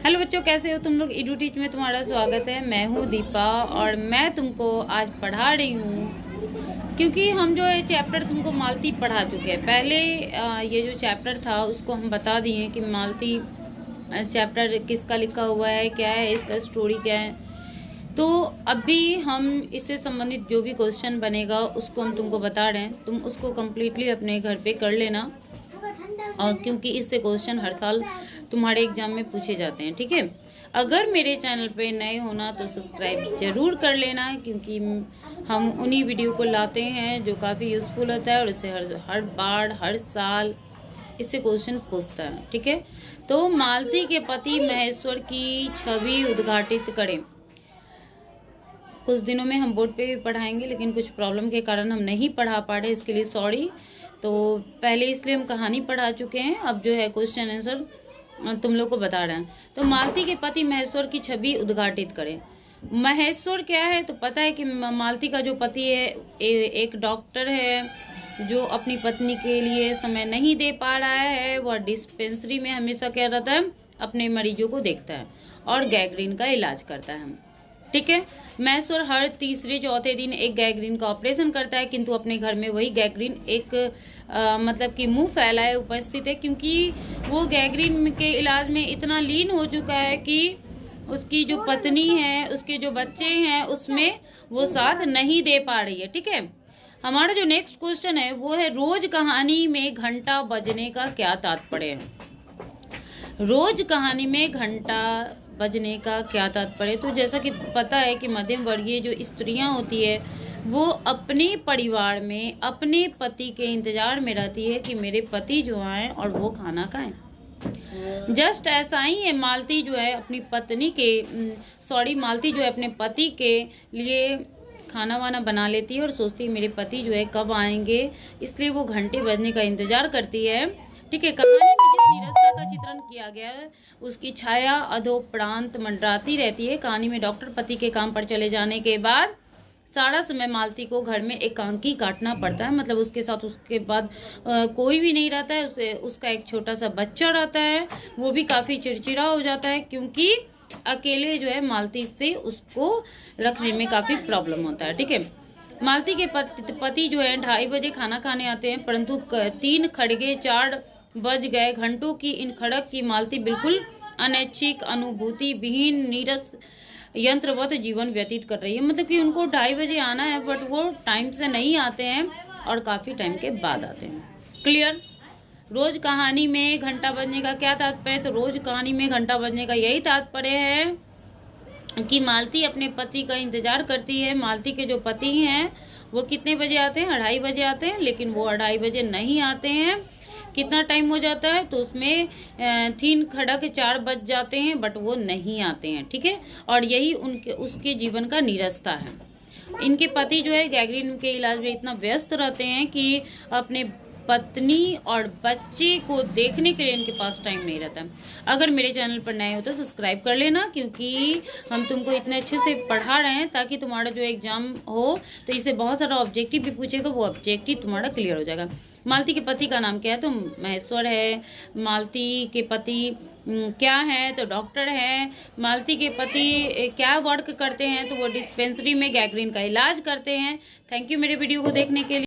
Hello बच्चों, कैसे हो तुम लोग। इडू टीच में तुम्हारा स्वागत है। मैं हूँ दीपा और मैं तुमको आज पढ़ा रही हूँ क्योंकि हम जो है चैप्टर तुमको मालती पढ़ा चुके हैं। पहले ये जो चैप्टर था उसको हम बता दिए कि मालती चैप्टर किसका लिखा हुआ है, क्या है, इसका स्टोरी क्या है। तो अभी हम इससे संबंधित जो भी क्वेश्चन बनेगा उसको हम तुमको बता रहे हैं। तुम उसको कम्प्लीटली अपने घर पे कर लेना, और क्योंकि इससे क्वेश्चन हर साल तुम्हारे एग्जाम में पूछे जाते हैं, ठीक है। अगर मेरे चैनल पे नए होना तो सब्सक्राइब जरूर कर लेना, क्योंकि हम उन्हीं वीडियो को लाते हैं जो काफ़ी यूजफुल होता है और इससे हर बार हर साल इससे क्वेश्चन पूछता है, ठीक है। तो मालती के पति महेश्वर की छवि उद्घाटित करें। कुछ दिनों में हम बोर्ड पे भी पढ़ाएंगे, लेकिन कुछ प्रॉब्लम के कारण हम नहीं पढ़ा पा रहे, इसके लिए सॉरी। तो पहले इसलिए हम कहानी पढ़ा चुके हैं, अब जो है क्वेश्चन आंसर तुम लोग को बता रहे हैं। तो मालती के पति महेश्वर की छवि उद्घाटित करें। महेश्वर क्या है तो पता है कि मालती का जो पति है एक डॉक्टर है जो अपनी पत्नी के लिए समय नहीं दे पा रहा है। वह डिस्पेंसरी में हमेशा क्या रहता है, अपने मरीजों को देखता है और गैंग्रीन का इलाज करता है, ठीक है। महेश्वर हर तीसरे चौथे दिन एक गैंग्रीन का ऑपरेशन करता है, किंतु अपने घर में वही गैंग्रीन एक मतलब कि मुंह फैलाए उपस्थित है, क्योंकि वो गैंग्रीन के इलाज में इतना लीन हो चुका है कि उसकी जो पत्नी है, उसके जो बच्चे हैं, उसमें वो साथ नहीं दे पा रही है, ठीक है। हमारा जो नेक्स्ट क्वेश्चन है वो है, रोज कहानी में घंटा बजने का क्या तात्पर्य है। रोज कहानी में घंटा बजने का क्या तात्पर्य। तो जैसा कि पता है कि मध्यम वर्गीय जो स्त्रियां होती है वो अपने परिवार में अपने पति के इंतजार में रहती है कि मेरे पति जो आए और वो खाना खाएं। जस्ट ऐसा ही है, मालती जो है अपनी पत्नी के मालती जो है अपने पति के लिए खाना वाना बना लेती है और सोचती है मेरे पति जो है कब आएंगे, इसलिए वो घंटे बजने का इंतजार करती है, ठीक है। कहानी में जिस नीरसता का चित्रण किया गया है उसकी छाया अधोप्रांत मंडराती रहती है। कहानी में डॉक्टर पति के काम पर चले जाने के बाद सारा समय मालती को घर में एकांकी काटना पड़ता है, मतलब उसके साथ उसके बाद कोई भी नहीं रहता है। उसका एक छोटा सा बच्चा रहता है, वो भी काफी चिड़चिड़ा हो जाता है, क्योंकि अकेले जो है मालती से उसको रखने में काफी प्रॉब्लम होता है, ठीक है। मालती के पति जो है 2:30 बजे खाना खाने आते हैं, परंतु 3 खड़गे 4 बज गए। घंटों की इन खड़क की मालती बिल्कुल अनैच्छिक अनुभूति विहीन नीरस यंत्रवत जीवन व्यतीत कर रही है। मतलब कि उनको 2:30 बजे आना है, बट वो टाइम से नहीं आते हैं और काफी टाइम के बाद आते हैं। क्लियर। रोज कहानी में घंटा बजने का क्या तात्पर्य। तो रोज कहानी में घंटा बजने का यही तात्पर्य है कि मालती अपने पति का इंतजार करती है। मालती के जो पति हैं वो कितने बजे आते हैं, 2:30 बजे आते हैं, लेकिन वो 2:30 बजे नहीं आते हैं। कितना टाइम हो जाता है तो उसमें 3 खड़क 4 बज जाते हैं, बट वो नहीं आते हैं, ठीक है। और यही उसके जीवन का नीरसता है। इनके पति जो है गैंग्रीन के इलाज में इतना व्यस्त रहते हैं कि अपने पत्नी और बच्चे को देखने के लिए इनके पास टाइम नहीं रहता। अगर मेरे चैनल पर नए हो तो सब्सक्राइब कर लेना, क्योंकि हम तुमको इतने अच्छे से पढ़ा रहे हैं ताकि तुम्हारा जो एग्जाम हो तो इससे बहुत सारा ऑब्जेक्टिव भी पूछेगा, वो ऑब्जेक्टिव तुम्हारा क्लियर हो जाएगा। मालती के पति का नाम क्या है तो महेश्वर है। मालती के पति क्या है तो डॉक्टर है। मालती के पति क्या वर्क करते हैं तो वो डिस्पेंसरी में गैंग्रीन का इलाज करते हैं। थैंक यू मेरे वीडियो को देखने के लिए।